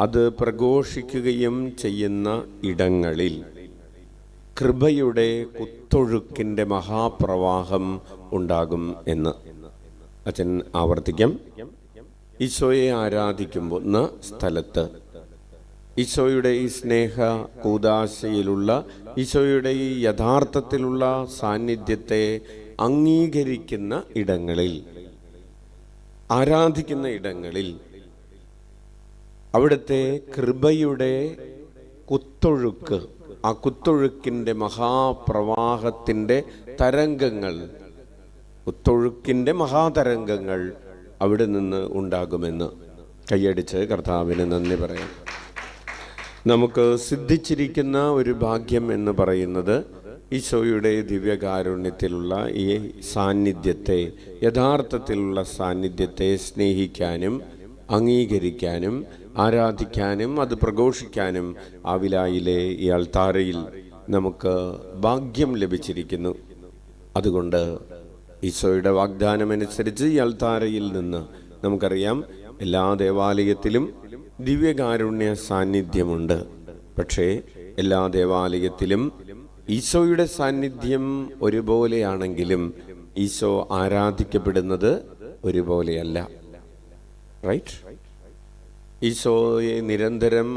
അത് പ്രഘോഷിക്കുകയും ചെയ്യുന്ന ഇടങ്ങളിൽ കൃപയുടെ കുത്തൊഴുക്കിൻ്റെ മഹാപ്രവാഹം ഉണ്ടാകും എന്ന് അച്ഛൻ ആവർത്തിക്കാം. ഈശോയെ ആരാധിക്കുമ്പോൾ സ്ഥലത്ത് ഈശോയുടെ ഈ സ്നേഹ കൂദാശയിലുള്ള ഈശോയുടെ ഈ യഥാർത്ഥത്തിലുള്ള സാന്നിധ്യത്തെ അംഗീകരിക്കുന്ന ഇടങ്ങളിൽ, ആരാധിക്കുന്ന ഇടങ്ങളിൽ അവിടുത്തെ കൃപയുടെ കുത്തൊഴുക്ക്, ആ കുത്തൊഴുക്കിൻ്റെ മഹാപ്രവാഹത്തിൻ്റെ തരംഗങ്ങൾ, കുത്തൊഴുക്കിൻ്റെ മഹാതരംഗങ്ങൾ അവിടെ നിന്ന് ഉണ്ടാകുമെന്ന് കൈയടിച്ച് കർത്താവിന് നന്ദി പറയാം. നമുക്ക് സിദ്ധിച്ചിരിക്കുന്ന ഒരു ഭാഗ്യം എന്ന് പറയുന്നത് ഈശോയുടെ ദിവ്യകാരുണ്യത്തിലുള്ള ഈ സാന്നിധ്യത്തെ, യഥാർത്ഥത്തിലുള്ള സാന്നിധ്യത്തെ സ്നേഹിക്കാനും അംഗീകരിക്കാനും ആരാധിക്കാനും അത് പ്രഘോഷിക്കാനും ആവിലായിലെ ഈ അൾത്താരയിൽ നമുക്ക് ഭാഗ്യം ലഭിച്ചിരിക്കുന്നു. അതുകൊണ്ട് ഈശോയുടെ വാഗ്ദാനമനുസരിച്ച് ഈ അൾത്താരയിൽ നിന്ന് നമുക്കറിയാം, എല്ലാ ദേവാലയത്തിലും ദിവ്യകാരുണ്യ സാന്നിധ്യമുണ്ട്. പക്ഷേ എല്ലാ ദേവാലയത്തിലും ഈശോയുടെ സാന്നിധ്യം ഒരുപോലെയാണെങ്കിലും ഈശോ ആരാധിക്കപ്പെടുന്നത് ഒരുപോലെയല്ല. റൈറ്റ്? ഈശോയെ നിരന്തരം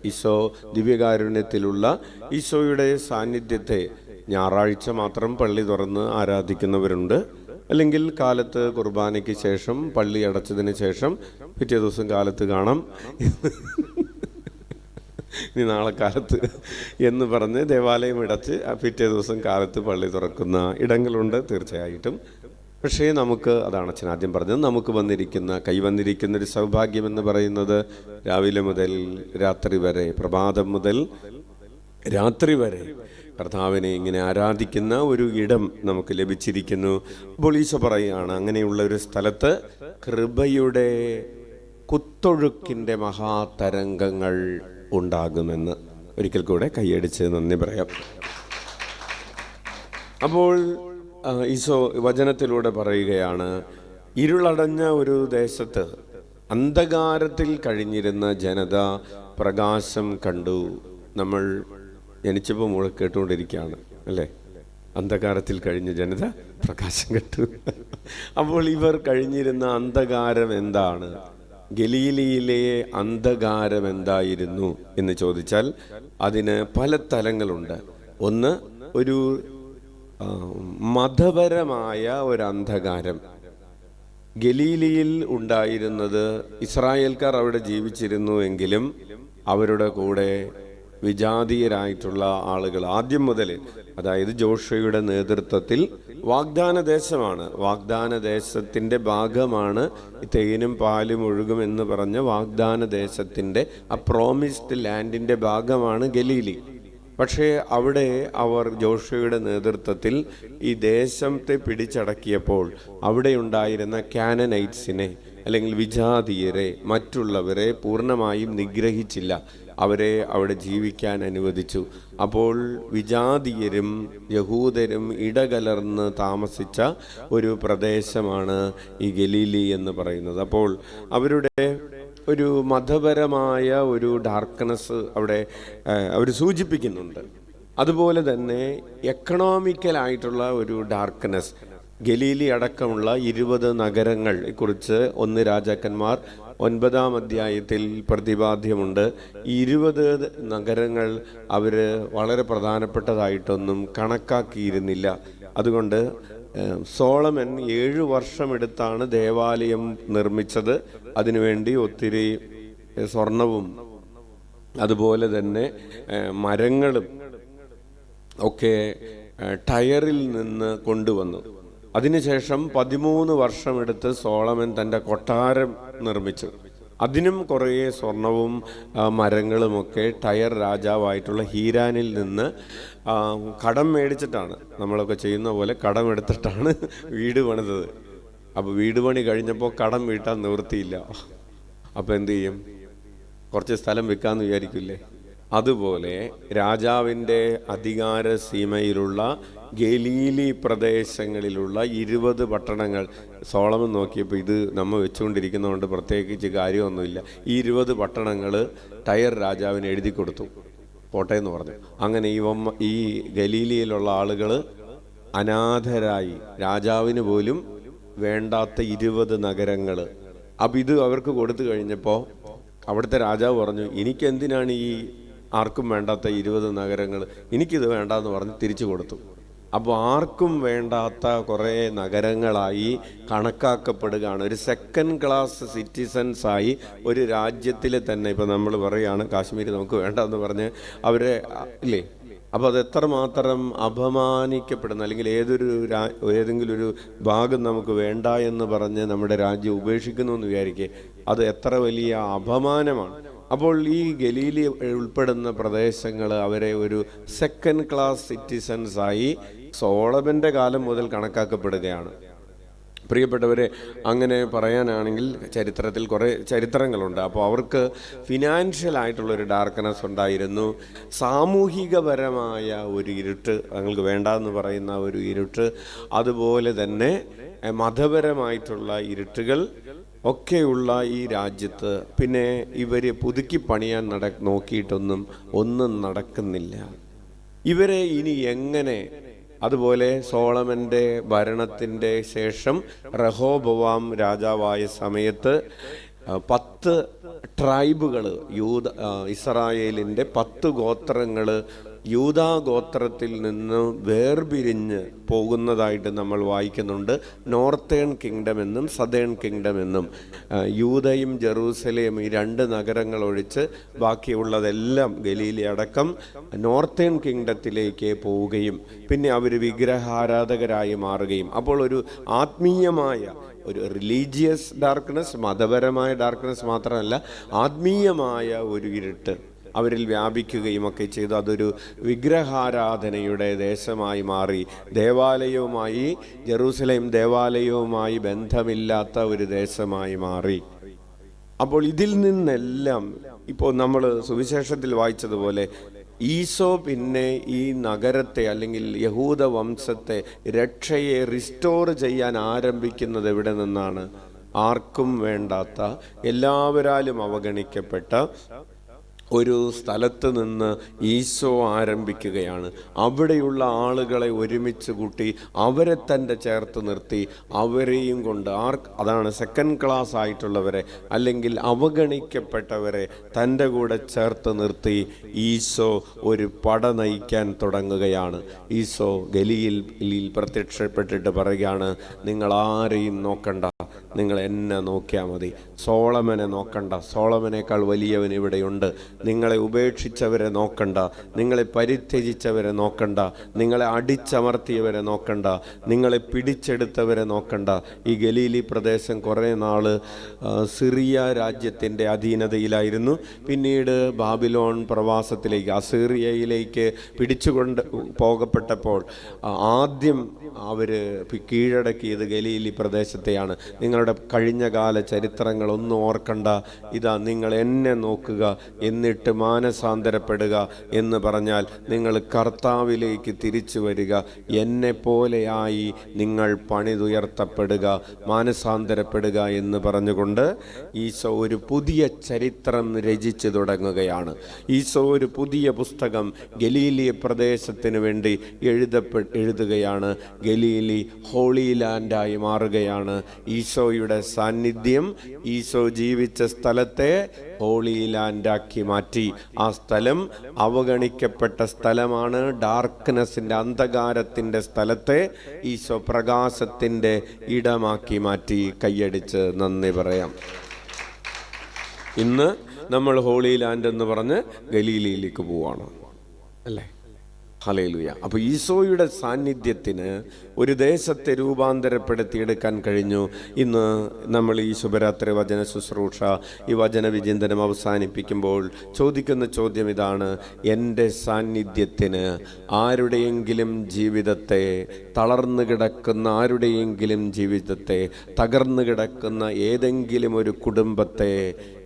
ഈശോ ദിവ്യകാരുണ്യത്തിലുള്ള ഈശോയുടെ സാന്നിധ്യത്തെ ഞായറാഴ്ച മാത്രം പള്ളി തുറന്ന് ആരാധിക്കുന്നവരുണ്ട്. അല്ലെങ്കിൽ കാലത്ത് കുർബാനയ്ക്ക് ശേഷം, പള്ളി അടച്ചതിന് ശേഷം പിറ്റേ ദിവസം കാലത്ത് കാണാം, ഇനി നാളെ കാലത്ത് എന്ന് പറഞ്ഞ് ദേവാലയം അടച്ച് പിറ്റേ ദിവസം കാലത്ത് പള്ളി തുറക്കുന്ന ഇടങ്ങളുണ്ട് തീർച്ചയായിട്ടും. പക്ഷേ നമുക്ക്, അതാണ് അച്ഛൻ ആദ്യം പറഞ്ഞത്, നമുക്ക് കൈവന്നിരിക്കുന്ന ഒരു സൗഭാഗ്യമെന്ന് പറയുന്നത് രാവിലെ മുതൽ രാത്രി വരെ, പ്രഭാതം മുതൽ രാത്രി വരെ കർത്താവിനെ ഇങ്ങനെ ആരാധിക്കുന്ന ഒരു ഇടം നമുക്ക് ലഭിച്ചിരിക്കുന്നു. അപ്പോൾ ഈശോ പറയുകയാണ്, അങ്ങനെയുള്ള ഒരു സ്ഥലത്ത് കൃപയുടെ കുത്തൊഴുക്കിൻ്റെ മഹാതരംഗങ്ങൾ ഉണ്ടാകുമെന്ന്. ഒരിക്കൽ കൂടെ കൈയടിച്ച് നന്ദി പറയാം. അപ്പോൾ ഈശോ വചനത്തിലൂടെ പറയുകയാണ്, ഇരുളടഞ്ഞ ഒരു ദേശത്ത് അന്ധകാരത്തിൽ കഴിഞ്ഞിരുന്ന ജനത പ്രകാശം കണ്ടു. നമ്മൾ ജനിച്ചപ്പോൾ മുഴുവൻ കേട്ടുകൊണ്ടിരിക്കുകയാണ് അല്ലേ? അന്ധകാരത്തിൽ കഴിഞ്ഞ ജനത പ്രകാശം കണ്ടു. അപ്പോൾ ഇവർ കഴിഞ്ഞിരുന്ന അന്ധകാരം എന്താണ്? ഗലീലയിലെ അന്ധകാരം എന്തായിരുന്നു എന്ന് ചോദിച്ചാൽ അതിന് പല തലങ്ങളുണ്ട്. ഒന്ന്, ഒരു മതപരമായ ഒരു അന്ധകാരം. ഗലീലയിൽ ഉണ്ടായിരുന്നത്, ഇസ്രായേൽക്കാർ അവിടെ ജീവിച്ചിരുന്നു എങ്കിലും അവരുടെ കൂടെ വിജാതീയരായിട്ടുള്ള ആളുകൾ ആദ്യം മുതൽ, അതായത് ജോഷയുടെ നേതൃത്വത്തിൽ വാഗ്ദാന ദേശമാണ്, വാഗ്ദാന ദേശത്തിൻ്റെ ഭാഗമാണ് തേനും പാലും ഒഴുകുമെന്ന് പറഞ്ഞ വാഗ്ദാന ദേശത്തിൻ്റെ ആ പ്രോമിസ്ഡ് ലാൻഡിൻ്റെ ഭാഗമാണ് ഗലീലി. പക്ഷേ അവിടെ അവർ ജോഷയുടെ നേതൃത്വത്തിൽ ഈ ദേശത്തെ പിടിച്ചടക്കിയപ്പോൾ അവിടെ ഉണ്ടായിരുന്ന കാനനൈറ്റ്സിനെ അല്ലെങ്കിൽ വിജാതീയരെ, മറ്റുള്ളവരെ പൂർണ്ണമായും നിഗ്രഹിച്ചില്ല, അവരെ അവിടെ ജീവിക്കാൻ അനുവദിച്ചു. അപ്പോൾ വിജാതീയരും യഹൂദരും ഇടകലർന്ന് താമസിച്ച ഒരു പ്രദേശമാണ് ഈ ഗലീലി എന്ന് പറയുന്നത്. അപ്പോൾ അവരുടെ ഒരു മതപരമായ ഒരു ഡാർക്ക്നെസ് അവിടെ അവർ സൂചിപ്പിക്കുന്നുണ്ട്. അതുപോലെ തന്നെ എക്കണോമിക്കലായിട്ടുള്ള ഒരു ഡാർക്ക്നെസ്. ഗലീലി അടക്കമുള്ള 20 നഗരങ്ങൾ കുറിച്ച് 1 രാജാക്കന്മാർ 9-ാം അധ്യായത്തിൽ പ്രതിപാദ്യമുണ്ട്. 20 നഗരങ്ങൾ അവർ വളരെ പ്രധാനപ്പെട്ടതായിട്ടൊന്നും കണക്കാക്കിയിരുന്നില്ല. അതുകൊണ്ട് സോളമൻ 7 വർഷമെടുത്താണ് ദേവാലയം നിർമ്മിച്ചത്. അതിനുവേണ്ടി ഒത്തിരി സ്വർണവും അതുപോലെ തന്നെ മരങ്ങളും ഒക്കെ ടയറിൽ നിന്ന് കൊണ്ടുവന്നു. അതിനുശേഷം 13 വർഷമെടുത്ത് സോളമൻ തൻ്റെ കൊട്ടാരം നിർമ്മിച്ചു. അതിനും കുറേ സ്വർണവും മരങ്ങളുമൊക്കെ ടയർ രാജാവായിട്ടുള്ള ഹീരാനിൽ നിന്ന് കടം മേടിച്ചിട്ടാണ്, നമ്മളൊക്കെ ചെയ്യുന്ന പോലെ കടമെടുത്തിട്ടാണ് വീട് പണിതത്. അപ്പോൾ വീട് പണി കഴിഞ്ഞപ്പോൾ കടം വീട്ടാൻ നിവൃത്തിയില്ല. അപ്പോൾ എന്തു ചെയ്യും? കുറച്ച് സ്ഥലം വിൽക്കാമെന്ന് വിചാരിക്കില്ലേ? അതുപോലെ രാജാവിൻ്റെ അധികാര സീമയിലുള്ള ഗലീലി പ്രദേശങ്ങളിലുള്ള 20 പട്ടണങ്ങൾ സോളമൻ നോക്കിയപ്പോൾ ഇത് നമ്മൾ വെച്ചുകൊണ്ടിരിക്കുന്നതുകൊണ്ട് പ്രത്യേകിച്ച് കാര്യമൊന്നുമില്ല. ഈ 20 പട്ടണങ്ങൾ ടയർ രാജാവിന് എഴുതി കൊടുത്തു, പോട്ടെ എന്ന് പറഞ്ഞു. അങ്ങനെ ഈ ഗലീലിയിലുള്ള ആളുകൾ അനാഥരായി, രാജാവിന് പോലും വേണ്ടാത്ത 20 നഗരങ്ങൾ. അപ്പം ഇത് അവർക്ക് കൊടുത്തു കഴിഞ്ഞപ്പോൾ അവിടുത്തെ രാജാവ് പറഞ്ഞു, എനിക്കെന്തിനാണ് ഈ ആർക്കും വേണ്ടാത്ത 20 നഗരങ്ങൾ, എനിക്കിത് വേണ്ടെന്ന് പറഞ്ഞ് തിരിച്ചു കൊടുത്തു. അപ്പോൾ ആർക്കും വേണ്ടാത്ത കുറേ നഗരങ്ങളായി കണക്കാക്കപ്പെടുകയാണ്. ഒരു സെക്കൻഡ് ക്ലാസ് സിറ്റിസൻസായി ഒരു രാജ്യത്തിൽ തന്നെ. ഇപ്പോൾ നമ്മൾ പറയുകയാണ് കാശ്മീർ നമുക്ക് വേണ്ടെന്ന് പറഞ്ഞ് അവരെ ഇല്ലേ. അപ്പോൾ അത് എത്രമാത്രം അപമാനിക്കപ്പെടുന്ന, അല്ലെങ്കിൽ ഏതെങ്കിലും ഒരു ഭാഗം നമുക്ക് വേണ്ട എന്ന് പറഞ്ഞ് നമ്മുടെ രാജ്യം ഉപേക്ഷിക്കുന്നു എന്ന് വിചാരിക്കുക, അത് എത്ര വലിയ അപമാനമാണ്. അപ്പോൾ ഈ ഗലീലി ഉൾപ്പെടുന്ന പ്രദേശങ്ങൾ അവരെ ഒരു സെക്കൻഡ് ക്ലാസ് സിറ്റിസൻസായി സോളമൻ്റെ കാലം മുതൽ കണക്കാക്കപ്പെടുകയാണ്. പ്രിയപ്പെട്ടവരെ, അങ്ങനെ പറയാനാണെങ്കിൽ ചരിത്രത്തിൽ കുറേ ചരിത്രങ്ങളുണ്ട്. അപ്പോൾ അവർക്ക് ഫിനാൻഷ്യൽ ആയിട്ടുള്ളൊരു ഡാർക്ക്നെസ് ഉണ്ടായിരുന്നു, സാമൂഹികപരമായ ഒരു ഇരുട്ട്, തങ്ങൾക്ക് വേണ്ടെന്ന് പറയുന്ന ഒരു ഇരുട്ട്, അതുപോലെ തന്നെ മതപരമായിട്ടുള്ള ഇരുട്ടുകൾ ഒക്കെയുള്ള ഈ രാജ്യത്ത്. പിന്നെ ഇവർ പുതുക്കി പണിയാൻ നോക്കിയിട്ടൊന്നും നടക്കുന്നില്ല. ഇവരെ ഇനി എങ്ങനെ, അതുപോലെ സോളമൻ്റെ ഭരണത്തിൻ്റെ ശേഷം റഹോബോവാം രാജാവായ സമയത്ത് 10 ട്രൈബുകൾ, ഇസ്രായേലിൻ്റെ 10 ഗോത്രങ്ങൾ യൂദാ ഗോത്രത്തിൽ നിന്ന് വേർപിരിഞ്ഞ് പോകുന്നതായിട്ട് നമ്മൾ വായിക്കുന്നുണ്ട്. നോർത്തേൺ കിങ്ഡം എന്നും സദേൺ കിങ്ഡം എന്നും. യൂദയും ജെറൂസലേം ഈ 2 നഗരങ്ങൾ ഒഴിച്ച് ബാക്കിയുള്ളതെല്ലാം ഗലീലി അടക്കം നോർത്തേൺ കിങ്ഡത്തിലേക്ക് പോവുകയും പിന്നെ അവർ വിഗ്രഹാരാധകരായി മാറുകയും. അപ്പോൾ ഒരു ആത്മീയമായ ഒരു റിലീജിയസ് ഡാർക്ക്നെസ്, മതപരമായ ഡാർക്ക്നെസ് മാത്രമല്ല, ആത്മീയമായ ഒരു ഇരുട്ട് അവരിൽ വ്യാപിക്കുകയും ഒക്കെ ചെയ്തു. അതൊരു വിഗ്രഹാരാധനയുടെ ദേശമായി മാറി. ദേവാലയവുമായി, ജെറൂസലേം ദേവാലയവുമായി ബന്ധമില്ലാത്ത ഒരു ദേശമായി മാറി. അപ്പോൾ ഇതിൽ നിന്നെല്ലാം ഇപ്പോൾ നമ്മൾ സുവിശേഷത്തിൽ വായിച്ചതുപോലെ ഈശോ പിന്നെ ഈ നഗരത്തെ, അല്ലെങ്കിൽ യഹൂദ വംശത്തെ, രക്ഷയെ റിസ്റ്റോർ ചെയ്യാൻ ആരംഭിക്കുന്നത് എവിടെ നിന്നാണ്? ആർക്കും വേണ്ടാത്ത, എല്ലാവരാലും അവഗണിക്കപ്പെട്ട ഒരു സ്ഥലത്ത് നിന്ന് ഈശോ ആരംഭിക്കുകയാണ്. അവിടെയുള്ള ആളുകളെ ഒരുമിച്ച് കൂട്ടി അവരെ തന്നെ ചേർത്ത് നിർത്തി, അവരെയും കൊണ്ട് അതാണ് സെക്കൻഡ് ക്ലാസ് ആയിട്ടുള്ളവരെ, അല്ലെങ്കിൽ അവഗണിക്കപ്പെട്ടവരെ തൻ്റെ കൂടെ ചേർത്ത് നിർത്തി ഈശോ ഒരു പട നയിക്കാൻ തുടങ്ങുകയാണ്. ഈശോ ഗലീലിൽ പ്രത്യക്ഷപ്പെട്ടിട്ട് പറയുകയാണ്, നിങ്ങൾ ആരെയും നോക്കണ്ട, നിങ്ങൾ എന്നെ നോക്കിയാൽ മതി. സോളമനെ നോക്കണ്ട, സോളമനേക്കാൾ വലിയവൻ ഇവിടെയുണ്ട്. നിങ്ങളെ ഉപേക്ഷിച്ചവരെ നോക്കണ്ട, നിങ്ങളെ പരിത്യജിച്ചവരെ നോക്കണ്ട, നിങ്ങളെ അടിച്ചമർത്തിയവരെ നോക്കണ്ട, നിങ്ങളെ പിടിച്ചെടുത്തവരെ നോക്കണ്ട. ഈ ഗലീലി പ്രദേശം കുറേ നാൾ സിറിയ രാജ്യത്തിൻ്റെ അധീനതയിലായിരുന്നു. പിന്നീട് ബാബിലോൺ പ്രവാസത്തിലേക്ക്, അസീറിയയിലേക്ക് പിടിച്ചുകൊണ്ട് പോകപ്പെട്ടപ്പോൾ ആദ്യം അവർ കീഴടക്കിയത് ഗലീലി പ്രദേശത്തെയാണ്. നിങ്ങളുടെ കഴിഞ്ഞകാല ചരിത്രങ്ങളൊന്നും ഓർക്കണ്ട, ഇതാ നിങ്ങൾ എന്നെ നോക്കുക, എന്നിട്ട് മാനസാന്തരപ്പെടുക എന്ന് പറഞ്ഞാൽ നിങ്ങൾ കർത്താവിലേക്ക് തിരിച്ചു വരിക, എന്നെ പോലെയായി നിങ്ങൾ പണിതുയർത്തപ്പെടുക, മാനസാന്തരപ്പെടുക എന്ന് പറഞ്ഞുകൊണ്ട് ഈശോ ഒരു പുതിയ ചരിത്രം രചിച്ചു തുടങ്ങുകയാണ്. ഈശോ ഒരു പുതിയ പുസ്തകം ഗലീലി പ്രദേശത്തിന് വേണ്ടി എഴുതുകയാണ്. ഗലീലി ഹോളി ലാൻഡായി മാറുകയാണ്. ഈശോയുടെ സാന്നിധ്യം ഈശോ ജീവിച്ച സ്ഥലത്തെ ഹോളി ലാൻഡാക്കി മാറ്റി. ആ സ്ഥലം അവഗണിക്കപ്പെട്ട സ്ഥലമാണ്. ഡാർക്ക്നെസ്സിൻ്റെ, അന്ധകാരത്തിൻ്റെ സ്ഥലത്തെ ഈശോ പ്രകാശത്തിൻ്റെ ഇടമാക്കി മാറ്റി. കൈയടിച്ച് നന്ദി പറയാം. ഇന്ന് നമ്മൾ ഹോളി ലാൻഡ് എന്ന് പറഞ്ഞ് ഗലീലിയിലേക്ക് പോവാണ്, അല്ലേ? ഹല്ലേലൂയ. അപ്പോൾ ഈശോയുടെ സാന്നിധ്യത്തിന് ഒരു ദേശത്തെ രൂപാന്തരപ്പെടുത്തിയെടുക്കാൻ കഴിഞ്ഞു. ഇന്ന് നമ്മൾ ഈ ശുഭരാത്രി വചന ശുശ്രൂഷ, ഈ വചന വിചിന്തനം അവസാനിപ്പിക്കുമ്പോൾ ചോദിക്കുന്ന ചോദ്യം ഇതാണ്: എൻ്റെ സാന്നിധ്യത്തിന് ആരുടെയെങ്കിലും ജീവിതത്തെ, തളർന്നു കിടക്കുന്ന ആരുടെയെങ്കിലും ജീവിതത്തെ, തകർന്നു കിടക്കുന്ന ഏതെങ്കിലും ഒരു കുടുംബത്തെ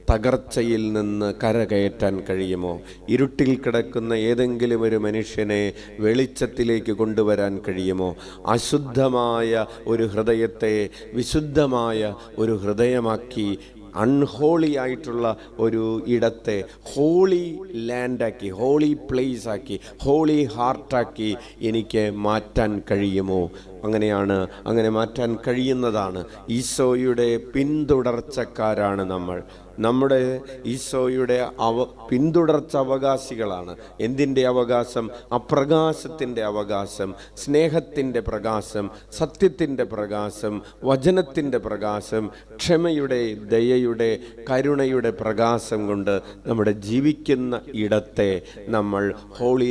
തകർച്ചയിൽ നിന്ന് കരകയറ്റാൻ കഴിയുമോ? ഇരുട്ടിൽ കിടക്കുന്ന ഏതെങ്കിലും ഒരു മനുഷ്യനെ വെളിച്ചത്തിലേക്ക് കൊണ്ടുവരാൻ കഴിയുമോ? അശുദ്ധമായ ഒരു ഹൃദയത്തെ വിശുദ്ധമായ ഒരു ഹൃദയമാക്കി, അൺഹോളി ആയിട്ടുള്ള ഒരു ഇടത്തെ ഹോളി ലാൻഡാക്കി, ഹോളി പ്ലേസ് ആക്കി, ഹോളി ഹാർട്ടാക്കി എനിക്ക് മാറ്റാൻ കഴിയുമോ? അങ്ങനെ മാറ്റാൻ കഴിയുന്നതാണ്. ഈശോയുടെ പിന്തുടർച്ചക്കാരാണ് നമ്മൾ. നമ്മുടെ ഈശോയുടെ പിന്തുടർച്ച അവകാശികളാണ്. എന്തിൻ്റെ അവകാശം? അപ്രകാശത്തിൻ്റെ അവകാശം, സ്നേഹത്തിൻ്റെ പ്രകാശം, സത്യത്തിൻ്റെ പ്രകാശം, വചനത്തിൻ്റെ പ്രകാശം, ക്ഷമയുടെ, ദയയുടെ, കരുണയുടെ പ്രകാശം കൊണ്ട് നമ്മുടെ ജീവിക്കുന്ന ഇടത്തെ നമ്മൾ ഹോളി